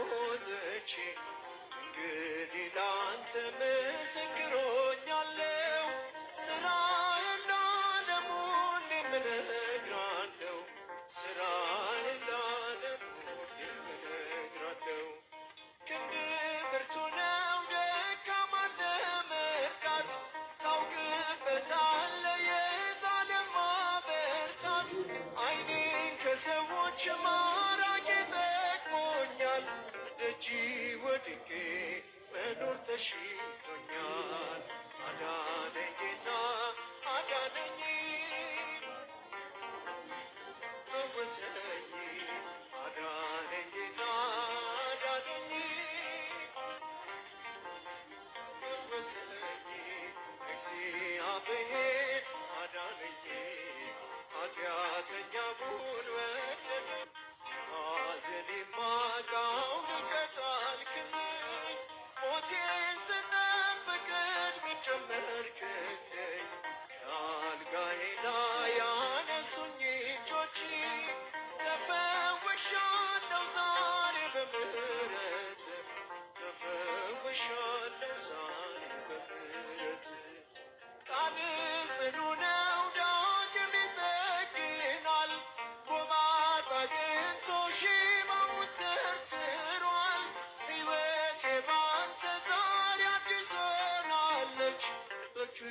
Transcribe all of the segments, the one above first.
ወጥቼ እንግዲህ ላንተ ምስክሮኛለሁ። ስራህን ለዓለሙ ሁሌም እነግራለሁ። ስራህን ለዓለሙ ሁሌም እነግራለሁ። ክንድህ ብርቱ ነው ደካማን ለመርዳት፣ ታውቅበታለህ የዛለን ማበርታት። ዓይኔን ከሰዎች ማራቅ ጠቅሞኛል፣ ደጅ ወድቄ መኖር ተሽሎኛል። አዳነኝ ጌታ አዳነኝ፣ ፈወሰኝ። አዳነኝ ጌታ አዳነኝ፣ ፈወሰኝ። እግዚአብሔር አዳነኝ፣ ኃጢአተኛውን ወደደኝ። የሐዘኔን ማቅ አውልቀህ ጣልክልኝ፣ ሞቴን ስጠብቅ ዕድሜን ጨመርክልኝ። ከአልጋዬ ላይ ያነሱኝ እጆች፣ ተፈውሻለሁ ዛሬ በምህረት፣ ተፈውሻለሁ ዛሬ በምህረት። ቃልህ ጽኑ ነው ዳግም ይጠግናል፣ ጎባጣ አግኝቶ ሽባውን ተርትሯል። ሕይወቴ ባንተ ዛሬ አዲስ ሆናለች፣ በክብር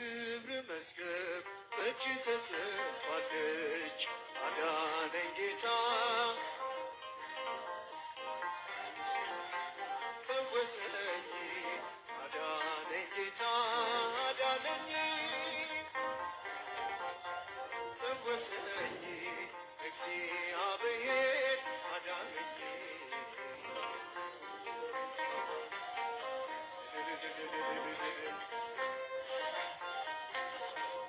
መዝገብ በእጅ ተጽፋለች። አዳነኝ ጌታ ፈወሰኝ። አዳነኝ ጌታ አዳነኝ፣ ፈወሰኝ። እግዚአብሔር አዳነኝ።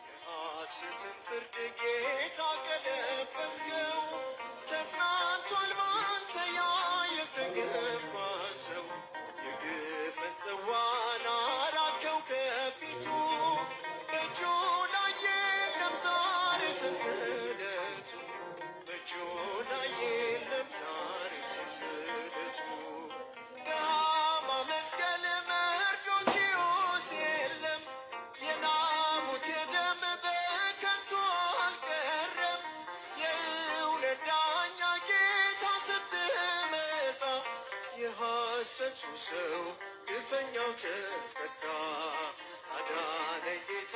የሐሰትን ፍርድ ጌታ ቀለበስከው፣ ተጽናንቷል ባንተ ያ የተገፋ ሰው። የግፍን ጽዋን አራከው ከፊቱ፣ በእጁ ላይ የለም ዛሬ ሰንሰለቱ፣ በእጁ ላይ የለም ዛሬ ሰንሰለቱ። በሐማ መስቀል መርዶክዮስ የለም፣ የናቡቴ ደም በከንቱ አልቀረም። የእውነት ዳኛ ጌታ ስትመጣ፣ የሐሰቱ ሰው ግፈኛው ተቀጣ። አዳነኝ ጌታ